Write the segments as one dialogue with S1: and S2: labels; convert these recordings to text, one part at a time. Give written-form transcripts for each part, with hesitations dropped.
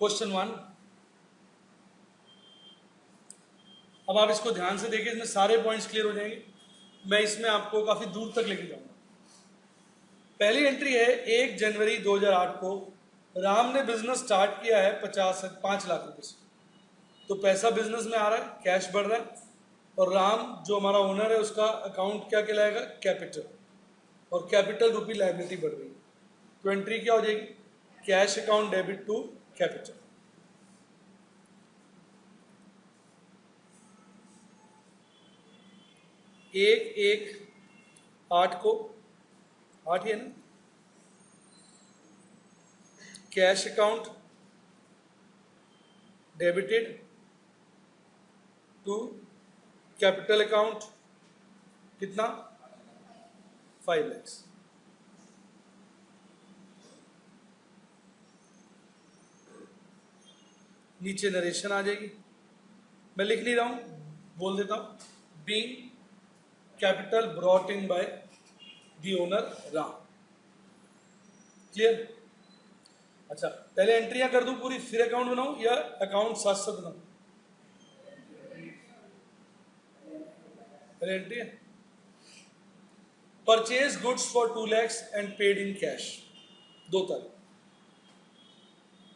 S1: Question 1। अब आप इसको ध्यान से देखिए, इसमें सारे पॉइंट्स क्लियर हो जाएंगे। मैं इसमें आपको काफी दूर तक लेके जाऊंगा। पहली एंट्री है 1 जनवरी 2008 को राम ने बिजनेस स्टार्ट किया है 5 लाख रुपए से। तो पैसा बिजनेस में आ रहा है, कैश बढ़ रहा है, और राम जो हमारा ओनर है उसका अकाउंट क्या कहलाएगा? कैपिटल। और कैपिटल रुपी लायबिलिटी बढ़ रही है, तो एंट्री क्या हो जाएगी? Cash account debit to capital. एक एक 8 को 8 ही है ना, cash account debited to capital account, कितना? 5 lakhs। नीचे नरेशन आ जाएगी, मैं लिख नहीं रहा हूं, बोल देता हूं। Being capital brought in by the owner Ram. Clear? अच्छा, पहले एंट्रियां कर दूं पूरी, फिर अकाउंट बनाऊं या अकाउंट साथ साथ बनाऊं? पहले एंट्री है, purchase goods for 2 lakhs and paid in cash. 2 तारीख,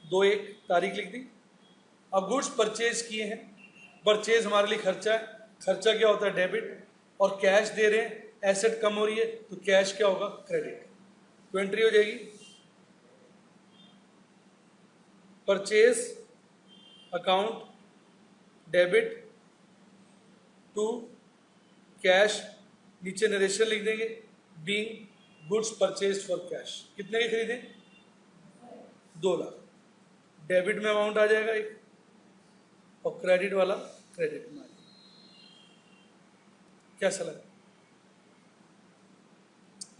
S1: 2/1 तारीख लिख दी। अब गुड्स परचेज किए हैं, परचेज हमारे लिए खर्चा है, खर्चा क्या होता है? डेबिट। और कैश दे रहे हैं, एसेट कम हो रही है, तो कैश क्या होगा? क्रेडिट। तो एंट्री हो जाएगी purchase account debit to cash, नीचे नरेशन लिख देंगे, being goods purchase for cash. कितने के खरीदे? 2 लाख। डेबिट में अमाउंट आ जाएगा एक, और क्रेडिट वाला क्रेडिट में आ जाएगा। कैसा लगा?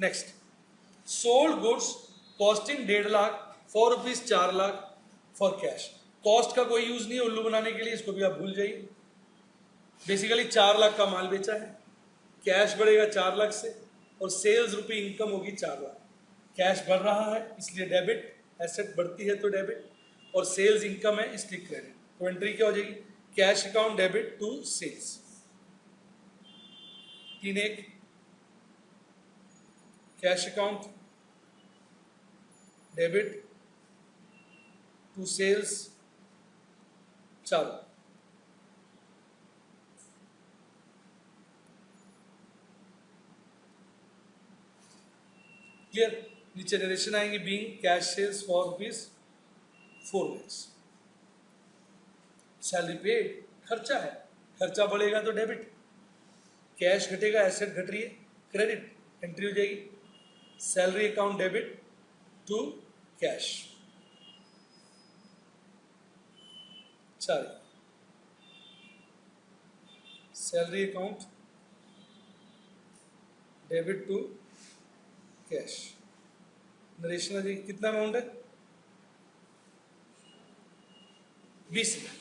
S1: Next, sold goods costing 1.5 lakh for rupees 4 lakh for cash. Cost का कोई यूज नहीं है उल्लू बनाने के लिए, इसको भी आप भूल जाइए। बेसिकली 4 लाख का माल बेचा है, कैश बढ़ेगा 4 लाख से, और सेल्स रुपी इनकम होगी 4 लाख। कैश बढ़ रहा है इसलिए डेबिट, एसेट बढ़ती है तो डेबिट, और सेल्स इनकम है इसलिए क्रेडिट। तो एंट्री क्या हो जाएगी? Cash account debit to sales. 3/1 cash account debit to sales 4 lakh. Clear? नीचे नरेशन आएंगे, being cash sales for rupees 4 lakhs। Salary paid, खर्चा है, खर्चा बढ़ेगा तो डेबिट, कैश घटेगा, एसेट घट रही है, क्रेडिट। एंट्री हो जाएगी salary account debit to cash. 4 salary account debit to cash. Narration आ जाएगी, कितना अमाउंट है? 20 लाख।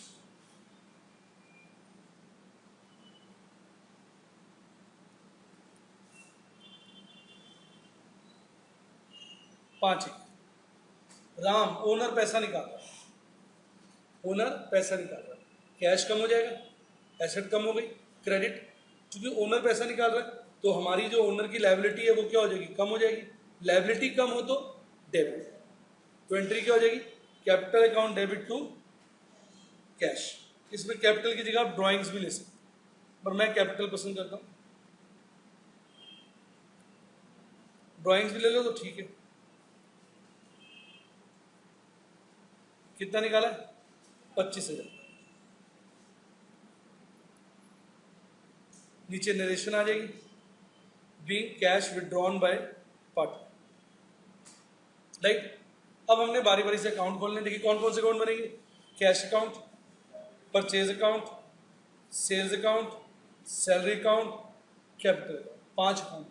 S1: पांच राम ओनर पैसा निकाल रहा है, ओनर पैसा निकाल रहा है, कैश कम हो जाएगा, एसेट कम हो गई, क्रेडिट। क्योंकि ओनर पैसा निकाल रहा है तो हमारी जो ओनर की लायबिलिटी है वो क्या हो जाएगी? कम हो जाएगी। लायबिलिटी कम हो तो डेबिट। तो एंट्री क्या हो जाएगी? Capital account debit to cash. इसमें कैपिटल की जगह आप ड्राइंग्स भी ले सकते, पर मैं कैपिटल पसंद करता हूं। ड्राइंग्स भी ले लो तो ठीक है। कितना निकाला? 25,000। नीचे नरेशन आ जाएगी, being cash withdrawn bye partner. Right? अब हमने बारी बारी से अकाउंट खोलने, देखिए कौन कौन से अकाउंट बनेंगे? Cash account, purchase account, sales account, salary account, capital account. 5 account.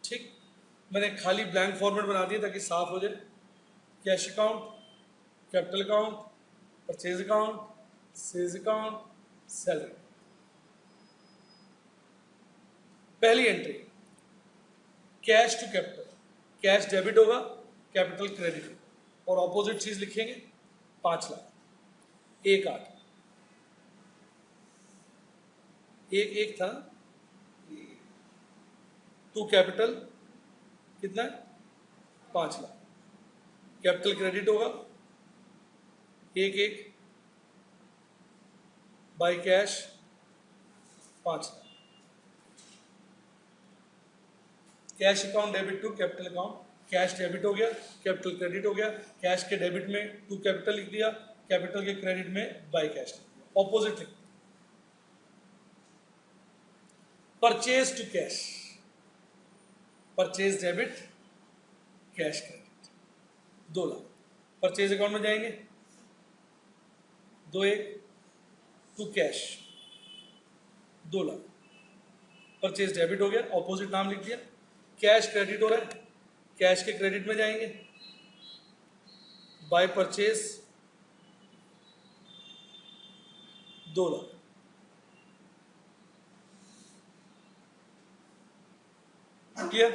S1: ठीक, मैंने खाली ब्लैंक फॉर्मेट बना दिया ताकि साफ हो जाए। Cash account, capital account, purchase account, sales account, salary. पहली entry cash to capital, cash debit होगा, कैपिटल क्रेडिट होगा। और ऑपोजिट चीज लिखेंगे 5 लाख। 1,8 एक था। टू कैपिटल कितना है? 5 लाख। कैपिटल क्रेडिट होगा 1,1 by cash 5 lakh. Cash account debit to capital account, cash debit हो गया, कैपिटल क्रेडिट हो गया। कैश के डेबिट में टू कैपिटल लिख दिया, कैपिटल के क्रेडिट में बाई कैश लिख दिया, ऑपोजिट लिख दिया। Purchase to cash, purchase debit, cash credit 2 lakh. Purchase account में जाएंगे 2,1 to cash 2 lakh. Purchase debit हो गया, ऑपोजिट नाम लिख दिया। कैश क्रेडिट हो रहा है, कैश के क्रेडिट में जाएंगे by purchase 2 lakh. Clear?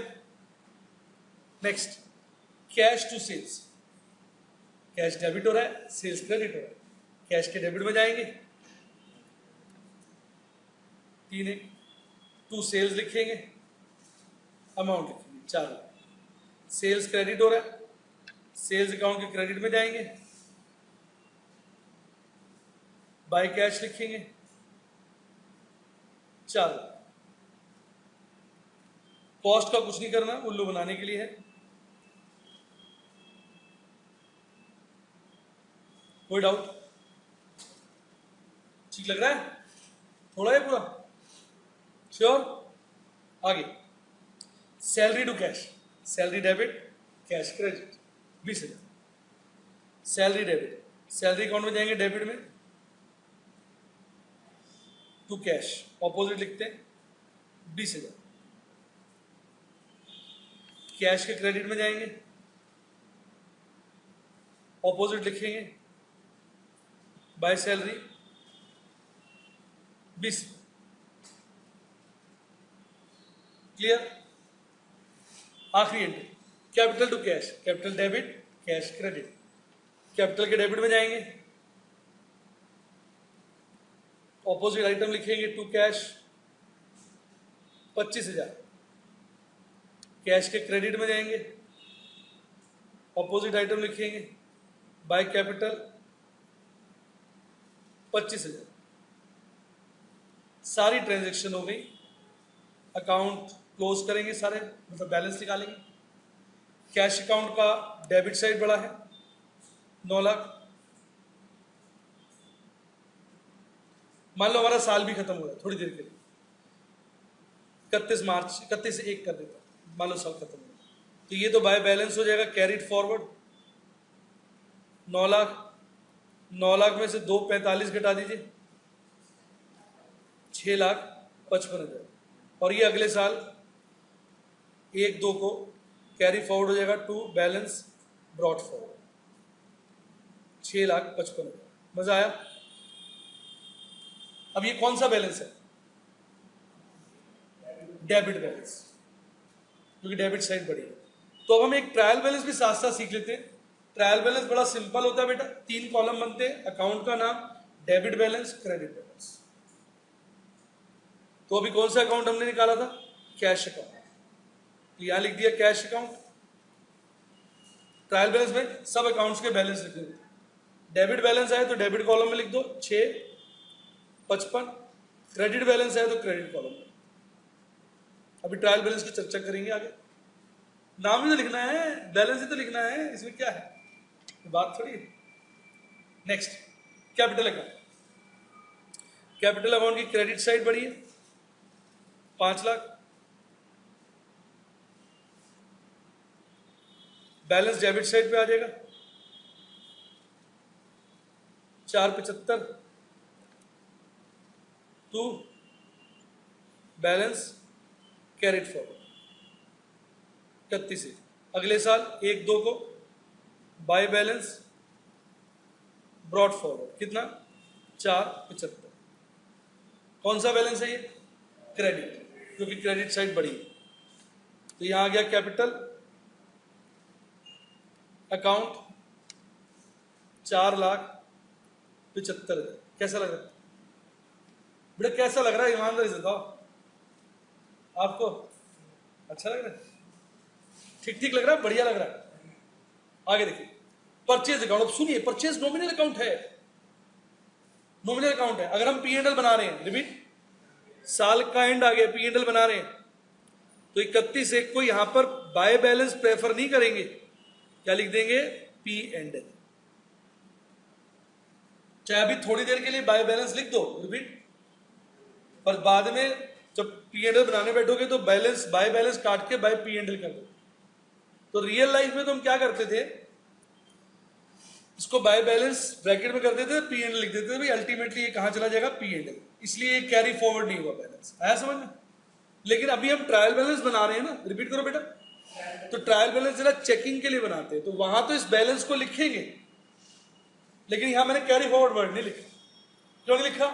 S1: Next, cash to sales, cash debit हो रहा है, सेल्स क्रेडिट हो रहा है। कैश के डेबिट में जाएंगे 3,1 टू सेल्स लिखेंगे, अमाउंट लिखेंगे 4 लाख। सेल्स क्रेडिट हो रहा है, सेल्स अकाउंट के क्रेडिट में जाएंगे, बाय कैश लिखेंगे 4 लाख। कॉस्ट का कुछ नहीं करना, उल्लू बनाने के लिए है। कोई डाउट? ठीक लग रहा है? थोड़ा है पूरा? श्योर? आगे, salary to cash, salary debit, cash credit 20,000। Salary debit, salary account में जाएंगे डेबिट में टू कैश, ऑपोजिट लिखते हैं 20,000। कैश के क्रेडिट में जाएंगे, ऑपोजिट लिखेंगे बाय सैलरी 20। क्लियर? आखिरी entry, capital to cash, capital debit, cash credit. Capital के डेबिट में जाएंगे, ऑपोजिट आइटम लिखेंगे टू कैश 25,000। कैश के क्रेडिट में जाएंगे, ऑपोजिट आइटम लिखेंगे बाय कैपिटल 25,000। सारी ट्रांजैक्शन हो गई, अकाउंट क्लोज करेंगे सारे, मतलब बैलेंस निकालेंगे। कैश अकाउंट का डेबिट साइड बड़ा है 9 लाख। मान लो हमारा साल भी खत्म हो गया थोड़ी देर के लिए, 31 मार्च, 31/1 कर देता, मान लो साल खत्म हो गया, तो ये तो बाय बैलेंस हो जाएगा कैरिड फॉरवर्ड 9 लाख। 9 लाख में से 245 घटा दीजिए, 6,55,000। और ये अगले साल 1/2 को कैरी फॉरवर्ड हो जाएगा टू बैलेंस ब्रॉट फॉरवर्ड 6,55,000। मजा आया? अब ये कौन सा बैलेंस है? डेबिट बैलेंस, क्योंकि डेबिट साइड बड़ी है। तो अब हम एक ट्रायल बैलेंस भी साथ साथ सीख लेते हैं। ट्रायल बैलेंस बड़ा सिंपल होता है बेटा, 3 कॉलम बनते हैं, अकाउंट का नाम, डेबिट बैलेंस, क्रेडिट बैलेंस। तो अभी कौन सा अकाउंट हमने निकाला था? कैश अकाउंट, तो यहां लिख दिया कैश अकाउंट। ट्रायल बैलेंस में सब अकाउंट्स के बैलेंस लिख देते। डेबिट बैलेंस आए तो डेबिट कॉलम में लिख दो 6,55, क्रेडिट बैलेंस आए तो क्रेडिट कॉलम में। अभी ट्रायल बैलेंस की चर्चा करेंगे आगे। नाम ही तो लिखना है, बैलेंस ही तो लिखना है, इसमें क्या है, बात थोड़ी है। Next, capital account. Capital account की क्रेडिट साइड बढ़ी है 5 लाख। बैलेंस डेबिट साइड पे आ जाएगा 4,75 टू बैलेंस कैरिड फॉरवर्ड 31। अगले साल 1/2 को बाय बैलेंस ब्रॉट फॉरवर्ड कितना? 4,75। कौन सा बैलेंस है ये? क्रेडिट, क्योंकि क्रेडिट साइड बढ़ी है। तो यहां आ गया कैपिटल अकाउंट 4,75,000। कैसा लग रहा है बेटा, कैसा लग रहा है, ईमानदारी से बताओ। आपको अच्छा लग रहा है, ठीक ठीक लग रहा है, बढ़िया लग रहा है। आगे देखिए परचेज अकाउंट। अब सुनिए, परचेज नॉमिनल अकाउंट है, नॉमिनल अकाउंट है। अगर हम P&L बना रहे हैं, रिपीट, साल का एंड आ गया, P&L बना रहे हैं, तो 31/1 को यहां पर बाय बैलेंस प्रेफर नहीं करेंगे, क्या लिख देंगे, P&L। चाहे अभी थोड़ी देर के लिए बाय बैलेंस लिख दो, रिपीट, पर बाद में जब P&L बनाने बैठोगे तो बैलेंस, बाय बैलेंस काट के बाय P&L कर दो। तो रियल लाइफ में तो हम क्या करते थे, इसको बाय बैलेंस ब्रैकेट में कर देते थे, P&L लिख देते थे, भाई अल्टीमेटली ये कहां चला जाएगा, P&L, इसलिए ये कैरी फॉरवर्ड नहीं हुआ बैलेंस। आया समझ में? लेकिन अभी हम ट्रायल बैलेंस बना रहे हैं ना, रिपीट करो बेटा, तो ट्रायल बैलेंस जरा चेकिंग के लिए बनाते हैं, तो वहां तो इस बैलेंस को लिखेंगे, लेकिन यहां मैंने कैरी फॉरवर्ड वर्ड नहीं लिखा। क्यों नहीं लिखा,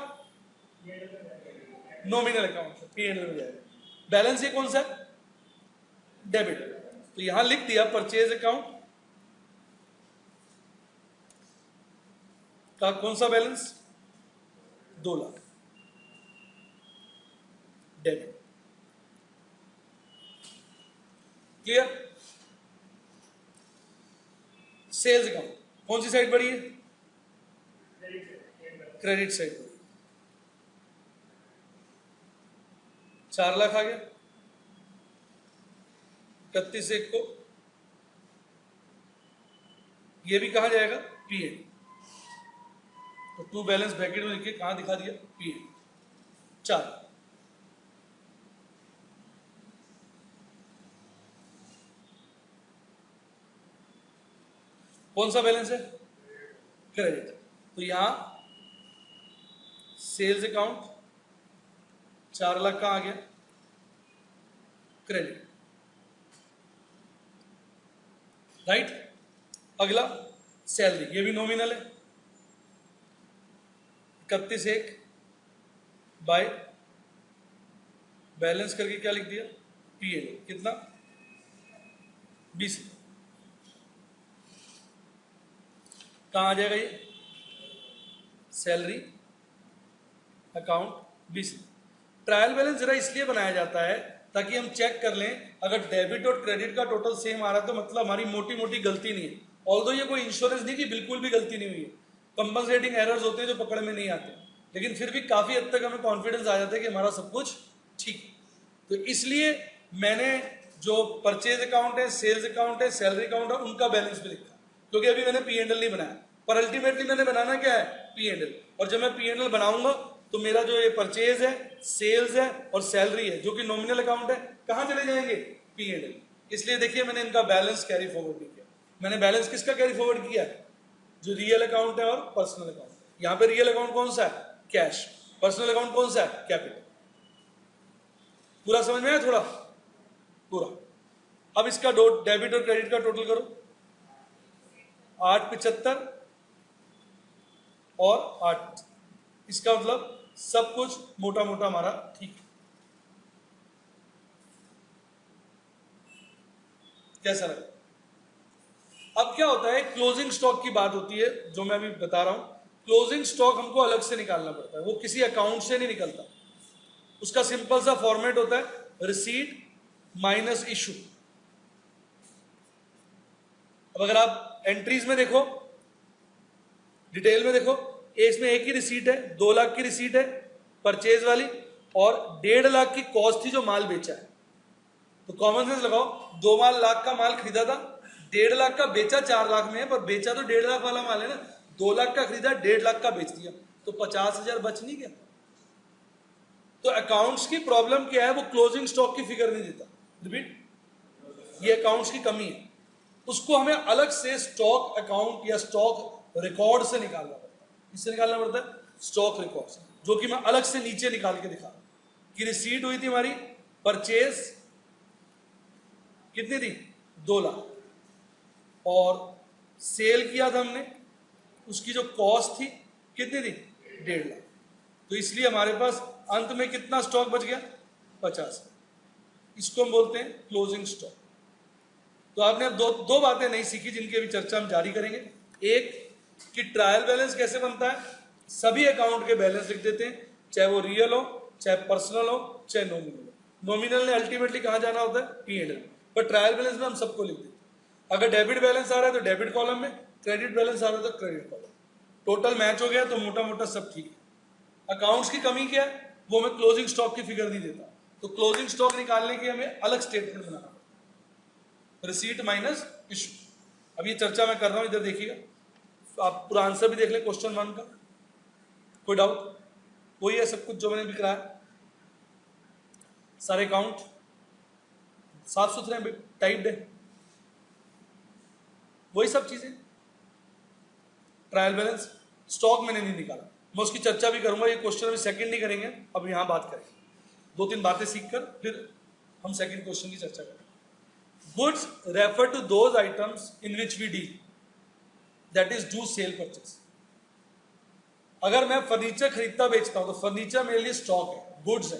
S1: नॉमिनल अकाउंट P&L में जाएगा। बैलेंस ये कौन सा है, डेबिट, तो यहां लिख दिया परचेज अकाउंट का कौन सा balance, 2 lakh, debit. Clear? Sales account कौन सी साइड बढ़ी है, क्रेडिट साइड बढ़ी, 4 लाख आ गया 31/1 को, ये भी कहां जाएगा, P&L। तो टू बैलेंस ब्रैकेट में लिख के कहां दिखा दिया, P&L, 4। कौन सा बैलेंस है, क्रेडिट, तो यहां सेल्स अकाउंट 4 लाख का आ गया, क्रेडिट, राइट। अगला सैलरी, ये भी नॉमिनल है, 31/1 बाय बैलेंस करके क्या लिख दिया, P&L, कितना, 20। कहां आ जाएगा ये, सैलरी अकाउंट 20। ट्रायल बैलेंस जरा इसलिए बनाया जाता है ताकि हम चेक कर लें, अगर डेबिट और क्रेडिट का टोटल सेम आ रहा है तो मतलब हमारी मोटी मोटी गलती नहीं है। ऑल्दो ये कोई इंश्योरेंस नहीं कि बिल्कुल भी गलती नहीं हुई है, कंपनसेटिंग एरर्स होते हैं जो पकड़ में नहीं आते, लेकिन फिर भी काफी हद तक हमें कॉन्फिडेंस आ जाता है कि हमारा सब कुछ ठीक है। तो इसलिए मैंने जो परचेज अकाउंट है, सेल्स अकाउंट है, सैलरी अकाउंट है, उनका बैलेंस भी लिखा, क्योंकि अभी मैंने P&L नहीं बनाया, पर अल्टीमेटली मैंने बनाना क्या है, P&L। और जब मैं P&L बनाऊंगा तो मेरा जो ये परचेज है, सेल्स है और सैलरी है, जो कि नॉमिनल अकाउंट है, कहां चले जाएंगे, P&L। इसलिए देखिए मैंने इनका बैलेंस कैरी फॉरवर्ड नहीं किया। मैंने बैलेंस किसका कैरी फॉरवर्ड किया है, जो रियल अकाउंट है और पर्सनल अकाउंट है। यहां पे रियल अकाउंट कौन सा है, कैश, पर्सनल अकाउंट कौन सा है, कैपिटल। पूरा समझ में आया, थोड़ा पूरा। अब इसका डेबिट और क्रेडिट का टोटल करो, 875 और 8, इसका मतलब सब कुछ मोटा मोटा हमारा ठीक है। कैसा लगा? अब क्या होता है, क्लोजिंग स्टॉक की बात होती है, जो मैं अभी बता रहा हूं। क्लोजिंग स्टॉक हमको अलग से निकालना पड़ता है, वो किसी अकाउंट से नहीं निकलता। उसका सिंपल सा फॉर्मेट होता है, रिसीट माइनस इशू। अब अगर आप एंट्रीज में देखो, डिटेल में देखो, इसमें एक ही रिसीट है, 2 लाख की रिसीट है परचेज वाली, और 1.5 लाख की कॉस्ट थी जो माल बेचा है। तो कॉमन सेंस लगाओ, 2 लाख का माल खरीदा था, 1.5 लाख का बेचा 4 लाख में है, पर बेचा तो 1.5 लाख वाला माल है ना। 2 लाख का खरीदा, 1.5 लाख का बेच दिया, तो 50,000 बच नहीं गया। तो अकाउंट्स की प्रॉब्लम क्या है, वो क्लोजिंग स्टॉक की फिगर नहीं देता। रिपीट, ये अकाउंट्स की कमी है, उसको हमें अलग से स्टॉक अकाउंट या स्टॉक रिकॉर्ड से निकालना पड़ता है। इससे निकालना पड़ता है, स्टॉक रिकॉर्ड से, जो कि मैं अलग से नीचे निकाल के दिखा रहा हूं कि रिसीट हुई थी हमारी, परचेज कितनी थी, 2 लाख, और सेल किया था हमने, उसकी जो कॉस्ट थी कितनी थी, 1.5 लाख। तो इसलिए हमारे पास अंत में कितना स्टॉक बच गया, 50। इसको हम बोलते हैं क्लोजिंग स्टॉक। तो आपने अब दो बातें नहीं सीखी जिनकी अभी चर्चा हम जारी करेंगे। एक, कि ट्रायल बैलेंस कैसे बनता है, सभी अकाउंट के बैलेंस लिख देते हैं, चाहे वो रियल हो, चाहे पर्सनल हो, चाहे नॉमिनल हो। नॉमिनल ने अल्टीमेटली कहाँ जाना होता है, P&L, पर ट्रायल बैलेंस में हम सबको लिख देते हैं। अगर डेबिट बैलेंस आ रहा है तो डेबिट कॉलम में, क्रेडिट बैलेंस आ रहा है तो क्रेडिट कॉलम। टोटल मैच हो गया तो मोटा मोटा सब ठीक है। अकाउंट्स की कमी क्या है, वो हमें क्लोजिंग स्टॉक की फिगर नहीं देता, तो क्लोजिंग स्टॉक निकालने के हमें अलग स्टेटमेंट बनाना, रिसीट माइनस इशू। अब ये चर्चा मैं कर रहा हूं, इधर देखिएगा, आप पूरा आंसर भी देख लें क्वेश्चन 1 का, कोई डाउट? वही है सब कुछ जो मैंने भी कराया, सारे अकाउंट साफ सुथरे टाइप्ड है, वही सब चीजें। ट्रायल बैलेंस स्टॉक मैंने नहीं निकाला, मैं उसकी चर्चा भी करूंगा, ये क्वेश्चन अभी सेकंड नहीं करेंगे, अब यहां बात करेंगे, 2-3 बातें सीखकर फिर हम सेकंड क्वेश्चन की चर्चा करेंगे। Goods refer to those items in which we deal, that is to sale purchase. अगर मैं फर्नीचर खरीदता बेचता हूं तो फर्नीचर मेरे लिए स्टॉक है, गुड्स है,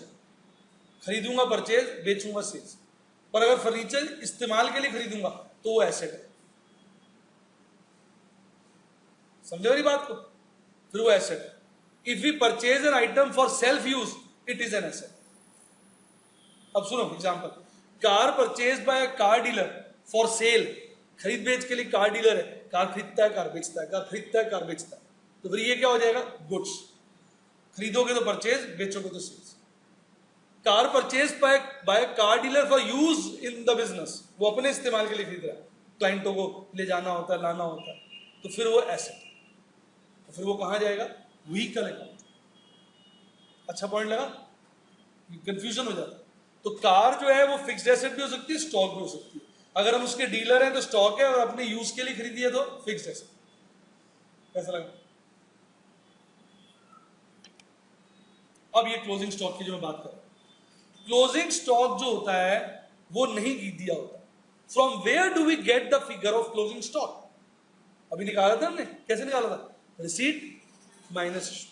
S1: खरीदूंगा परचेज, बेचूंगा सेल्स। पर अगर फर्नीचर इस्तेमाल के लिए खरीदूंगा तो वो एसेट है, समझे मेरी बात को, फिर वो एसेट है। If we purchase an item for self use it is an asset. अब सुनो example, car purchase by car dealer for sale, खरीद बेच के लिए कार डीलर है, कार खरीदता है कार बेचता है, कार खरीदता है कार बेचता है, तो फिर ये क्या हो जाएगा, गुड्स। खरीदोगे तो परचेज, बेचोगे तो sales. Car purchase by car dealer for use in the business, वो अपने इस्तेमाल के लिए खरीद रहा है, क्लाइंटों को ले जाना होता है, लाना होता है, तो फिर वो एसेट, तो फिर वो कहां जाएगा, व्हीकल अकाउंट। अच्छा पॉइंट लगा, कंफ्यूजन हो जाता है। तो कार जो है वो फिक्स्ड एसेट भी हो सकती है, स्टॉक भी हो सकती है। अगर हम उसके डीलर हैं तो स्टॉक है, और अपने यूज के लिए खरीदी है तो फिक्स्ड एसेट। कैसा लगा? अब ये क्लोजिंग स्टॉक की जो मैं बात कर रहा हूं, क्लोजिंग स्टॉक जो होता है वो नहीं दिया होता। From where do we get the figure of closing stock? अभी निकाला था हमने, कैसे निकाला था, रिसीट माइनस इशू।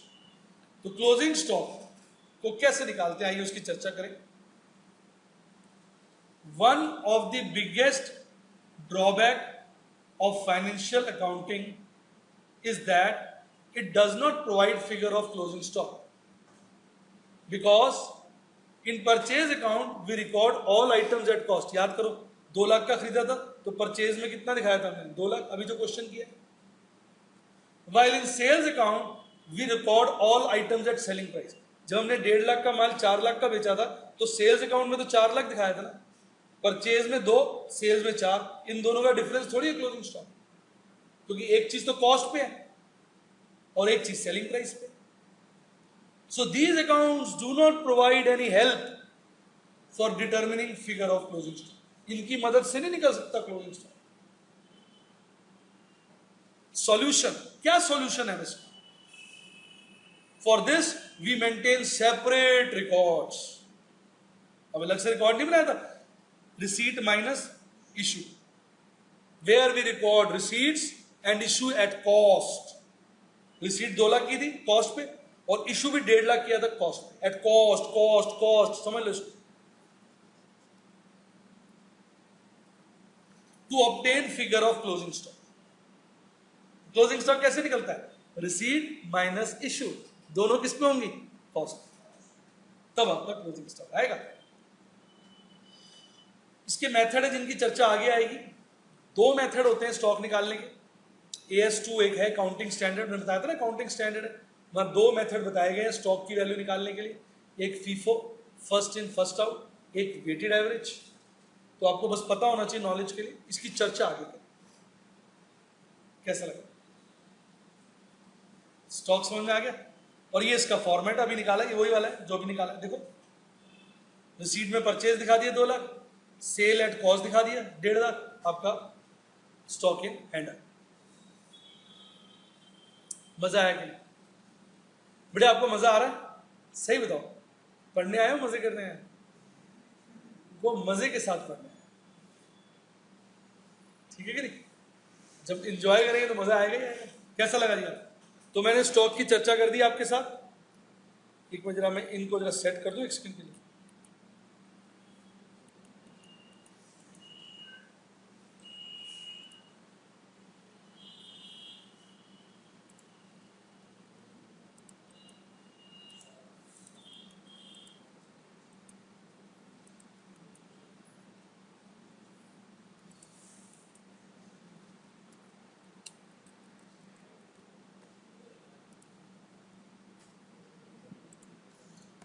S1: तो क्लोजिंग स्टॉक को कैसे निकालते हैं, आइए उसकी चर्चा करें। One of the biggest drawback of financial accounting is that it does not provide figure of closing stock, because in purchase account we record all items at cost। याद करो 2 लाख का खरीदा था तो परचेज में कितना दिखाया था हमने, 2 लाख, अभी जो क्वेश्चन किया। While in sales account we record all items at selling price। जब हमने 1.5 लाख का माल 4 लाख का बेचा था तो सेल्स अकाउंट में तो 4 लाख दिखाया था ना, परचेज में 2, सेल्स में 4, इन दोनों का डिफरेंस थोड़ी है क्लोजिंग स्टॉक, क्योंकि एक चीज तो कॉस्ट पे है और एक चीज सेलिंग प्राइस पे। So these accounts do not provide any help for determining figure of closing stock. इनकी मदद से नहीं निकल सकता क्लोजिंग स्टॉक। सॉल्यूशन, क्या सॉल्यूशन है इसका? For this we maintain separate records. अब अलग से रिकॉर्ड नहीं बनाया था, receipt minus issue, where we record receipts and issue at cost। receipt 2 lakh की थी कॉस्ट पे, और इशू भी 1.5 लाख किया था कॉस्ट पे, एट कॉस्ट कॉस्ट कॉस्ट, समझ लो इसको। To obtain figure of closing stock. Closing stock कैसे निकलता है, रिसीट माइनस इशू, दोनों किस पे होंगी, कॉस्ट, तब आपका क्लोजिंग स्टॉक आएगा। इसके मेथड है जिनकी चर्चा आगे आएगी। 2 मेथड होते हैं स्टॉक निकालने के, AS2 एक है काउंटिंग स्टैंडर्ड, मैंने बताया था ना काउंटिंग स्टैंडर्ड है, वहां 2 मेथड बताए गए हैं स्टॉक की वैल्यू निकालने के लिए, एक FIFO, first in first out, एक वेटेड एवरेज। तो आपको बस पता होना चाहिए नॉलेज के लिए, इसकी चर्चा आगे करें। कैसा लगा, स्टॉक समझ में आ गया? और ये इसका फॉर्मेट अभी निकाला, ये वही वाला है जो भी निकाला, देखो रिसीट में परचेज दिखा दिया 2 लाख, सेल एट कॉस्ट दिखा दिया 1.5 लाख, आपका स्टॉक इन हैंड। मजा आया कि नहीं? बेटे आपको मजा आ रहा है? सही बताओ, पढ़ने आए हो मजे करने आए? वो मजे के साथ पढ़ना है, ठीक है कि नहीं? जब इंजॉय करेंगे तो मजा आएगा ही आएगा। कैसा लगा जी? तो मैंने स्टॉक की चर्चा कर दी आपके साथ। एक मिनट जरा मैं इनको जरा सेट कर दूं एक सेकंड के लिए।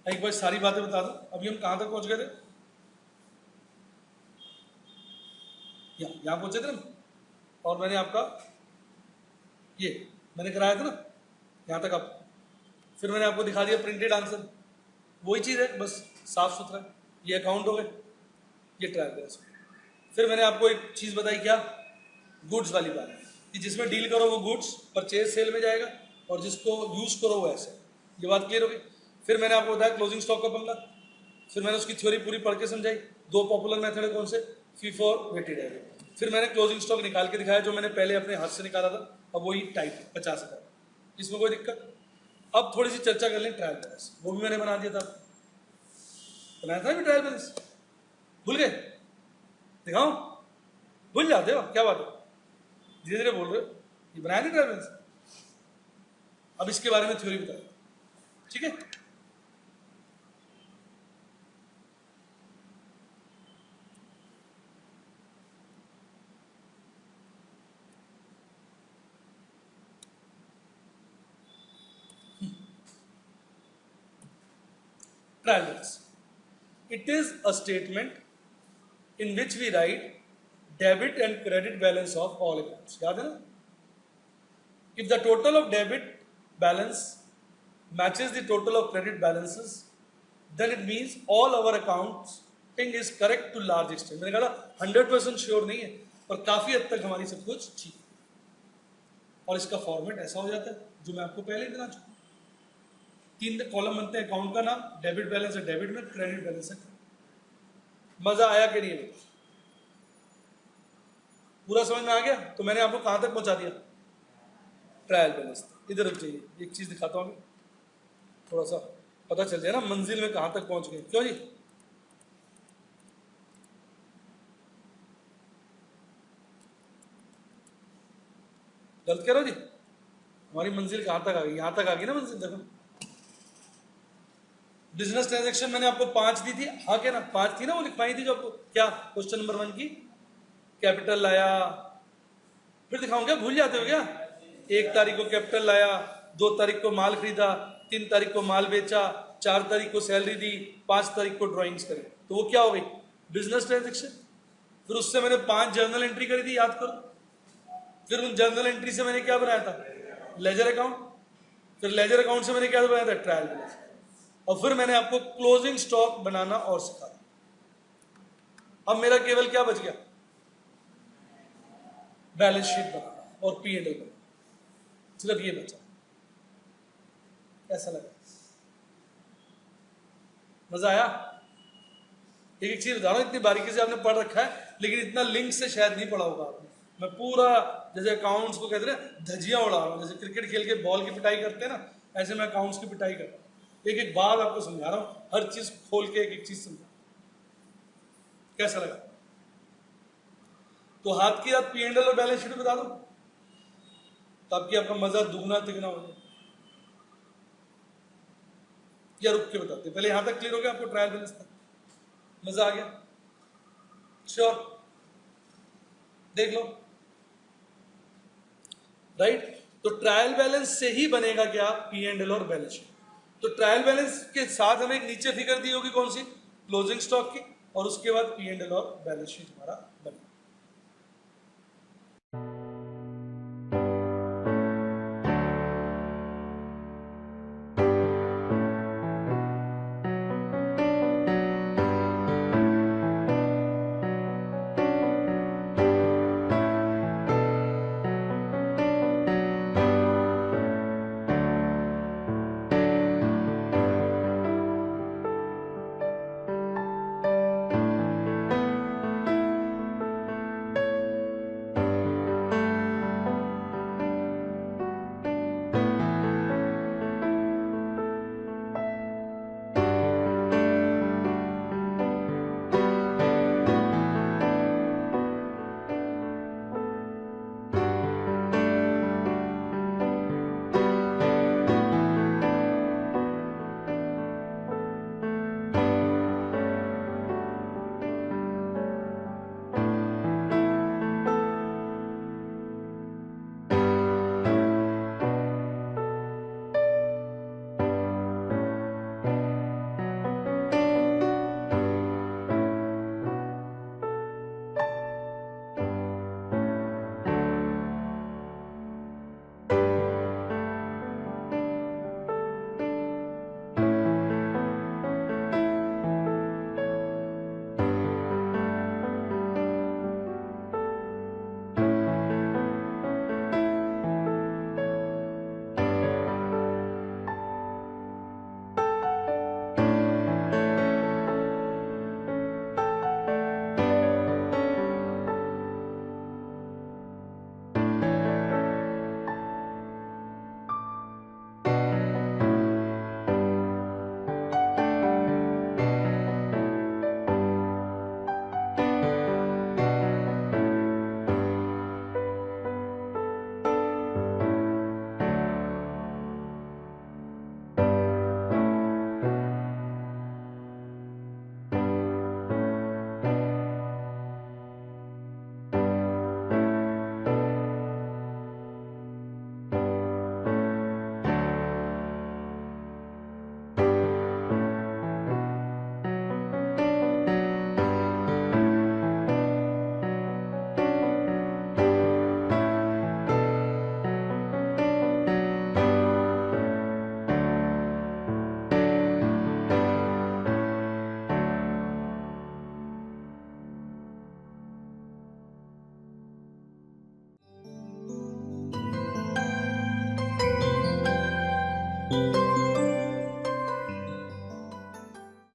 S1: एक बार सारी बातें बता दूं, अभी हम कहां तक पहुंच गए थे? यहाँ पहुंचे थे ना, और मैंने आपका ये मैंने कराया था ना यहाँ तक आप, फिर मैंने आपको दिखा दिया प्रिंटेड आंसर, वही चीज़ है बस साफ सुथरा। ये अकाउंट हो गए, ये ट्रायल बैलेंस। फिर मैंने आपको एक चीज़ बताई, क्या? गुड्स वाली बात, कि जिसमें डील करो वो गुड्स परचेज सेल में जाएगा, और जिसको यूज करो वो ऐसे। ये बात क्लियर हो गई। फिर मैंने आपको बताया क्लोजिंग स्टॉक का पंगा, फिर मैंने उसकी थ्योरी पूरी पढ़ के समझाई। दो पॉपुलर मेथड है, कौन से? फीफो और वेटेड एवरेज। फिर मैंने क्लोजिंग स्टॉक निकाल के दिखाया, जो मैंने पहले अपने हाथ से निकाला था, अब वही टाइप 50,000, इसमें कोई दिक्कत। अब थोड़ी सी चर्चा कर लें ट्रायल बैलेंस, वो भी मैंने बना दिया था, बनाया था भी ट्रायल बैलेंस, भूल गए? दिखाऊं? भूल जाते हो, क्या बात है, धीरे धीरे बोल रहे हो। ये बनाया नहीं ट्रायल बैलेंस? अब इसके बारे में थ्योरी बताया, ठीक है? Trial balance. It is a statement in which we write debit and credit balance of all accounts. याद है ना? If the total of debit balance matches the total of credit balances, then it means all our accounting is correct to large extent. मैंने कहा 100% sure नहीं है, पर काफी हद तक हमारी सब कुछ ठीक है। और इसका फॉर्मेट ऐसा हो जाता है जो मैं आपको पहले ही बता चुका हूं। 3 कॉलम बनते हैं अकाउंट का नाम, डेबिट बैलेंस है डेबिट में, क्रेडिट बैलेंस है। मजा आया कि नहीं? पूरा समझ में आ गया? तो मैंने आपको कहां तक पहुंचा दिया? Trial balance. इधर रुक जाइए, एक चीज दिखाता हूं, थोड़ा सा पता चल जाए ना मंजिल में कहां तक पहुंच गए। क्यों जी? गलत कह रहे हो जी? हमारी मंजिल कहां तक आ गई? यहां तक आ गई ना मंजिल, देखो। बिजनेस ट्रांजैक्शन मैंने आपको 5 दी थी, हाँ क्या ना? 5 थी ना, वो लिखवाई थी जो आपको, क्या क्वेश्चन नंबर 1 की? कैपिटल लाया, फिर दिखाऊं क्या? भूल जाते हो क्या? 1 तारीख को कैपिटल लाया, 2 तारीख को माल खरीदा, 3 तारीख को माल बेचा, 4 तारीख को सैलरी दी, 5 तारीख को ड्राइंग्स करी, तो वो क्या हो गई? Business transaction. फिर उससे मैंने 5 जर्नल एंट्री करी थी, याद करो। फिर उन जर्नल एंट्री से मैंने क्या बनाया था? Ledger account. फिर लेजर अकाउंट से मैंने क्या बनाया था? Trial balance. और फिर मैंने आपको क्लोजिंग स्टॉक बनाना और सिखा दिया। अब मेरा केवल क्या बच गया? बैलेंस शीट बनाना और P&L बनाना, सिर्फ ये बचा। कैसा लगा? मजा आया? एक एक चीज बता रहा हूं, इतनी बारीकी से आपने पढ़ रखा है, लेकिन इतना लिंक से शायद नहीं पढ़ा होगा आपने। मैं पूरा जैसे अकाउंट्स को कहते हैं धजिया उड़ा रहा हूं, जैसे क्रिकेट खेल के बॉल की पिटाई करते हैं ना, ऐसे मैं अकाउंट्स की पिटाई कर रहा हूं। एक एक बात आपको समझा रहा हूं, हर चीज खोल के एक एक चीज समझा। कैसा लगा? तो हाथ की हाथ P&L और बैलेंस शीट बता दो, ताकि आपका मजा दुगना तिगना हो जाए। या रुक के बताते, पहले यहां तक क्लियर हो गया आपको? ट्रायल बैलेंस तक मजा आ गया? श्योर? देख लो, राइट? तो ट्रायल बैलेंस से ही बनेगा क्या? P&L और बैलेंस शीट। तो ट्रायल बैलेंस के साथ हमें एक नीचे फिगर दी होगी, कौन सी? क्लोजिंग स्टॉक की, और उसके बाद P&L और बैलेंस शीट हमारा